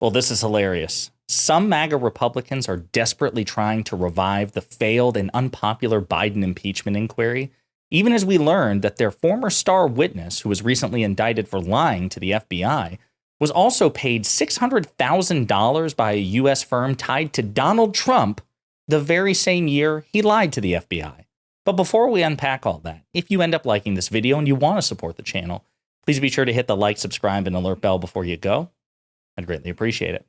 Well, this is hilarious. Some MAGA Republicans are desperately trying to revive the failed and unpopular Biden impeachment inquiry, even as we learned that their former star witness, who was recently indicted for lying to the FBI, was also paid $600,000 by a U.S. firm tied to Donald Trump the very same year he lied to the FBI. But before we unpack all that, if you end up liking this video and you want to support the channel, please be sure to hit the like, subscribe, and alert bell before you go. I'd greatly appreciate it.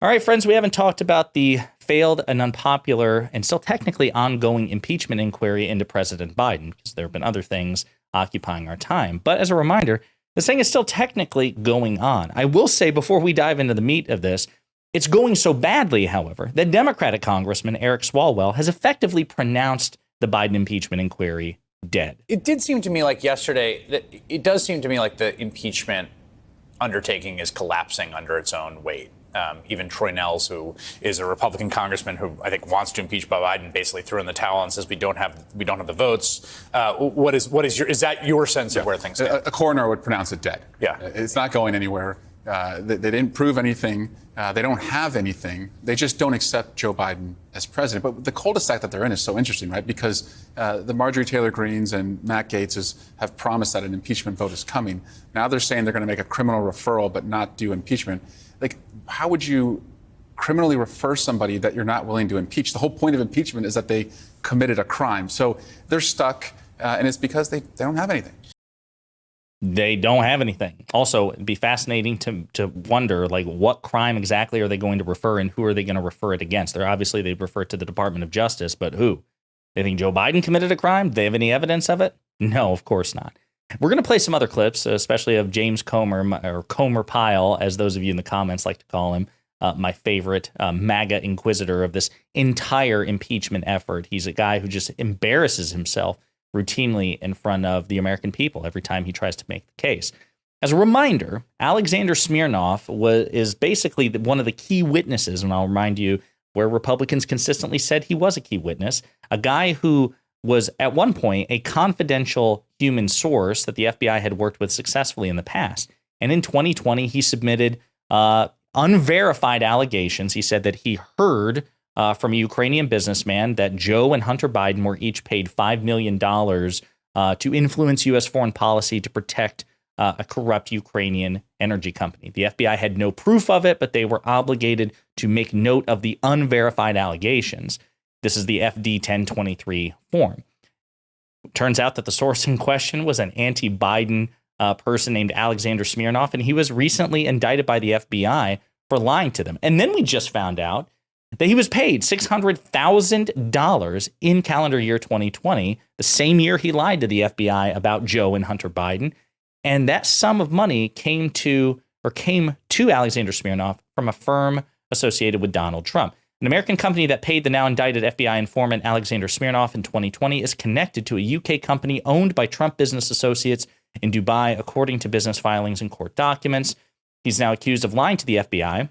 All right, friends, we haven't talked about the failed and unpopular and still technically ongoing impeachment inquiry into President Biden, because there have been other things occupying our time. But as a reminder, this thing is still technically going on. I will say before we dive into the meat of this, it's going so badly, however, that Democratic Congressman Eric Swalwell has effectively pronounced the Biden impeachment inquiry dead. It did seem to me like yesterday that it does seem to me like the impeachment undertaking is collapsing under its own weight. Even Troy Nehls, who is a Republican congressman who I think wants to impeach Biden, basically threw in the towel and says we don't have the votes. Is that your sense of where things stand? A coroner would pronounce it dead. Yeah, it's not going anywhere. They didn't prove anything. They don't have anything. They just don't accept Joe Biden as president. But the cul-de-sac that they're in is so interesting, right? Because the Marjorie Taylor Greenes and Matt Gaetz have promised that an impeachment vote is coming. Now they're saying they're going to make a criminal referral but not do impeachment. Like, how would you criminally refer somebody that you're not willing to impeach? The whole point of impeachment is that they committed a crime. So they're stuck, and it's because they don't have anything. They don't have anything. Also, it'd be fascinating to wonder, like, what crime exactly are they going to refer and who are they going to refer it against? They refer it to the Department of Justice, but who? They think Joe Biden committed a crime? Do they have any evidence of it? No, of course not. We're going to play some other clips, especially of James Comer, or Comer Pyle, as those of you in the comments like to call him, my favorite MAGA inquisitor of this entire impeachment effort. He's a guy who just embarrasses himself routinely in front of the American people every time he tries to make the case. As a reminder, Alexander Smirnov is basically one of the key witnesses, and I'll remind you where Republicans consistently said he was a key witness, a guy who was at one point a confidential human source that the FBI had worked with successfully in the past. And in 2020, he submitted unverified allegations. He said that he heard from a Ukrainian businessman that Joe and Hunter Biden were each paid $5 million to influence U.S. foreign policy to protect a corrupt Ukrainian energy company. The FBI had no proof of it, but they were obligated to make note of the unverified allegations. This is the FD 1023 form. Turns out that the source in question was an anti-Biden person named Alexander Smirnov, and he was recently indicted by the FBI for lying to them. And then we just found out that he was paid $600,000 in calendar year 2020, the same year he lied to the FBI about Joe and Hunter Biden. And that sum of money came to Alexander Smirnov from a firm associated with Donald Trump. An American company that paid the now indicted FBI informant Alexander Smirnov in 2020 is connected to a UK company owned by Trump business associates in Dubai, according to business filings and court documents. He's now accused of lying to the FBI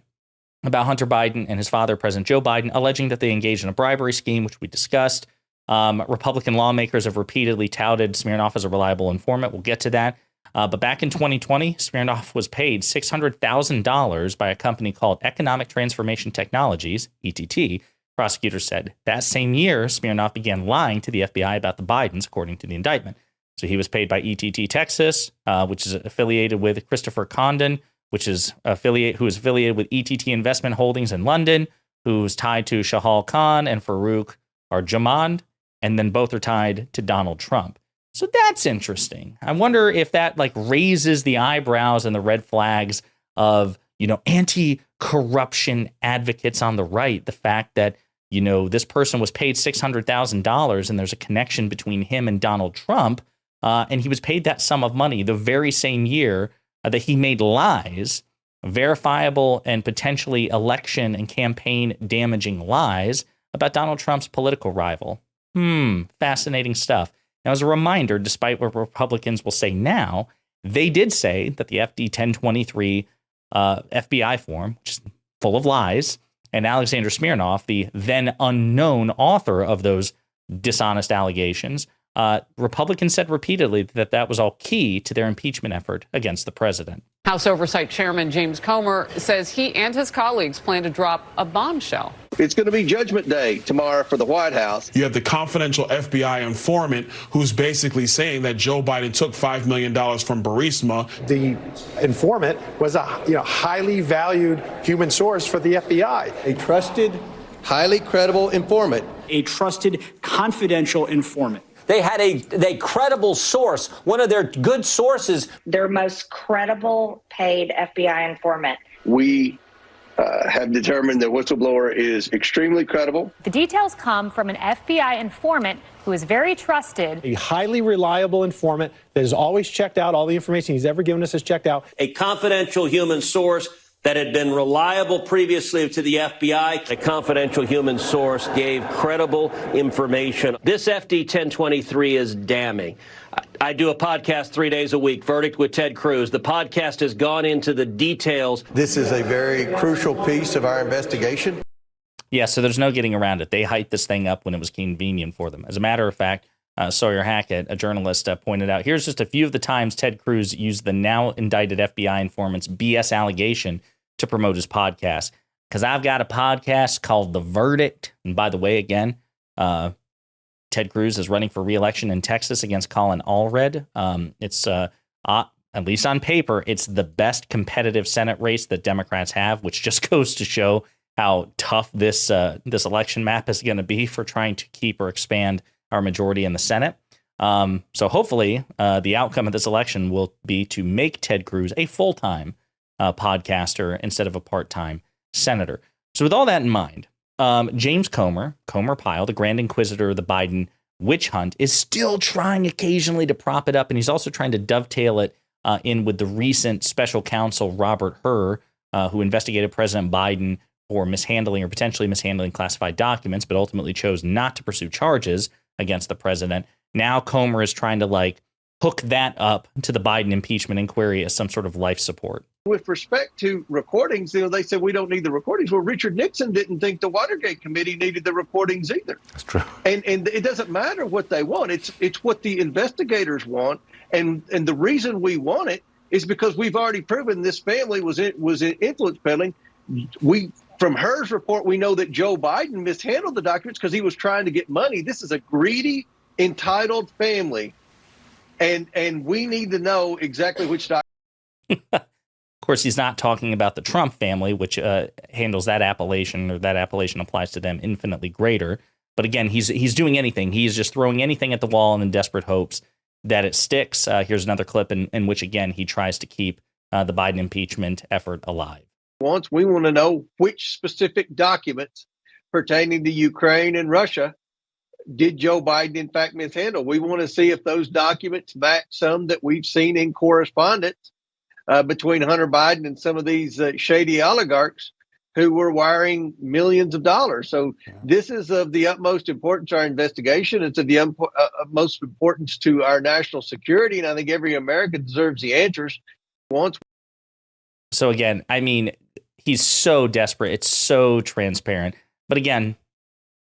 about Hunter Biden and his father, President Joe Biden, alleging that they engaged in a bribery scheme, which we discussed. Republican lawmakers have repeatedly touted Smirnov as a reliable informant. We'll get to that. But back in 2020, Smirnov was paid $600,000 by a company called Economic Transformation Technologies, ETT. Prosecutors said that same year, Smirnov began lying to the FBI about the Bidens, according to the indictment. So he was paid by ETT Texas, which is affiliated with Christopher Condon, who is affiliated with ETT Investment Holdings in London, who's tied to Shahal Khan and Farouk Arjamand, and then both are tied to Donald Trump. So that's interesting. I wonder if that raises the eyebrows and the red flags of, anti-corruption advocates on the right. The fact that, this person was paid $600,000 and there's a connection between him and Donald Trump, and he was paid that sum of money the very same year that he made lies, verifiable and potentially election and campaign damaging lies about Donald Trump's political rival. Fascinating stuff. Now, as a reminder, despite what Republicans will say now, they did say that the FD 1023 FBI form, which is full of lies, and Alexander Smirnov, the then unknown author of those dishonest allegations, Republicans said repeatedly that that was all key to their impeachment effort against the president. House Oversight Chairman James Comer says he and his colleagues plan to drop a bombshell. It's going to be Judgment Day tomorrow for the White House. You have the confidential FBI informant who's basically saying that Joe Biden took $5 million from Burisma. The informant was a highly valued human source for the FBI. A trusted, highly credible informant. A trusted, confidential informant. They had a credible source, one of their good sources. Their most credible paid FBI informant. We have determined that whistleblower is extremely credible. The details come from an FBI informant who is very trusted. A highly reliable informant that has always checked out all the information he's ever given us has checked out. A confidential human source that had been reliable previously to the FBI. A confidential human source gave credible information. This FD 1023 is damning. I do a podcast 3 days a week, Verdict with Ted Cruz. The podcast has gone into the details. This is a very crucial piece of our investigation. Yeah, so there's no getting around it. They hyped this thing up when it was convenient for them. As a matter of fact, Sawyer Hackett, a journalist, pointed out, here's just a few of the times Ted Cruz used the now indicted FBI informant's BS allegation to promote his podcast. Because I've got a podcast called The Verdict. And by the way, again, Ted Cruz is running for re-election in Texas against Colin Allred. It's, at least on paper, it's the best competitive Senate race that Democrats have, which just goes to show how tough this election map is going to be for trying to keep or expand our majority in the Senate. So hopefully the outcome of this election will be to make Ted Cruz a full-time podcaster instead of a part-time senator. So with all that in mind, James Comer Pyle, the Grand Inquisitor of the Biden witch hunt, is still trying occasionally to prop it up, and he's also trying to dovetail it in with the recent special counsel Robert Hur, who investigated President Biden for mishandling or potentially mishandling classified documents, but ultimately chose not to pursue charges against the president. Now Comer is trying to hook that up to the Biden impeachment inquiry as some sort of life support. With respect to recordings, they said we don't need the recordings. Well, Richard Nixon didn't think the Watergate committee needed the recordings either. That's true. And it doesn't matter what they want. It's what the investigators want. And the reason we want it is because we've already proven this family was influence peddling. From Hur's report, we know that Joe Biden mishandled the documents because he was trying to get money. This is a greedy, entitled family. And we need to know exactly which documents. Of course, he's not talking about the Trump family, which handles that appellation, or that appellation applies to them infinitely greater. But again, he's doing anything. He's just throwing anything at the wall in desperate hopes that it sticks. Here's another clip in which, again, he tries to keep the Biden impeachment effort alive. Once we want to know which specific documents pertaining to Ukraine and Russia did Joe Biden, in fact, mishandle. We want to see if those documents match some that we've seen in correspondence between Hunter Biden and some of these shady oligarchs who were wiring millions of dollars. So this is of the utmost importance to our investigation. It's of the utmost importance to our national security. And I think every American deserves the answers. So again, I mean, he's so desperate. It's so transparent. But again,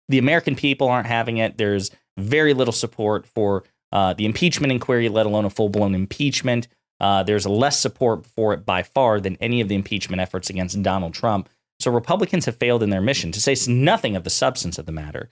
the American people aren't having it. There's very little support for the impeachment inquiry, let alone a full-blown impeachment. There's less support for it by far than any of the impeachment efforts against Donald Trump. So Republicans have failed in their mission, to say nothing of the substance of the matter.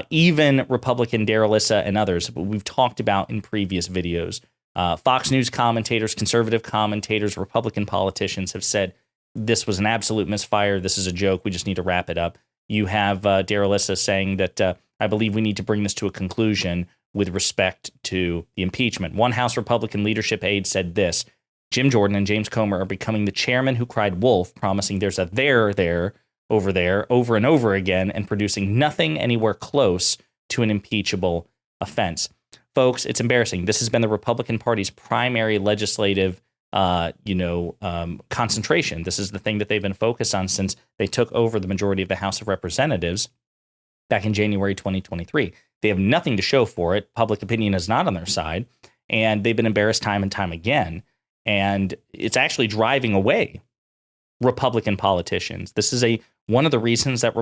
Even Republican Darrell Issa and others, we've talked about in previous videos. Fox News commentators, conservative commentators, Republican politicians have said this was an absolute misfire. This is a joke. We just need to wrap it up. You have Darrell Issa saying that I believe we need to bring this to a conclusion with respect to the impeachment. One House Republican leadership aide said this: Jim Jordan and James Comer are becoming the chairman who cried wolf, promising there's a there, over and over again, and producing nothing anywhere close to an impeachable offense. Folks, it's embarrassing. This has been the Republican Party's primary legislative concentration. This is the thing that they've been focused on since they took over the majority of the House of Representatives back in January 2023. They have nothing to show for it. Public opinion is not on their side, and they've been embarrassed time and time again. And it's actually driving away Republican politicians. This is one of the reasons that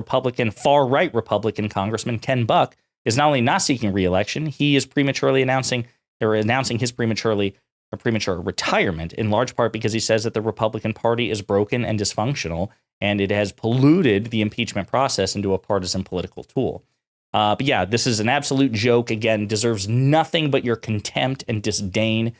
far-right Republican Congressman Ken Buck is not only not seeking re-election, he is prematurely announcing his premature retirement, in large part because he says that the Republican Party is broken and dysfunctional, and it has polluted the impeachment process into a partisan political tool. But yeah, this is an absolute joke. Again, deserves nothing but your contempt and disdain.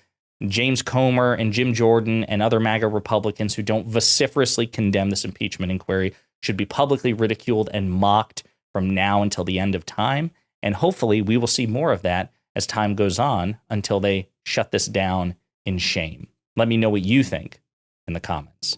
James Comer and Jim Jordan and other MAGA Republicans who don't vociferously condemn this impeachment inquiry should be publicly ridiculed and mocked from now until the end of time. And hopefully we will see more of that as time goes on until they shut this down in shame. Let me know what you think in the comments.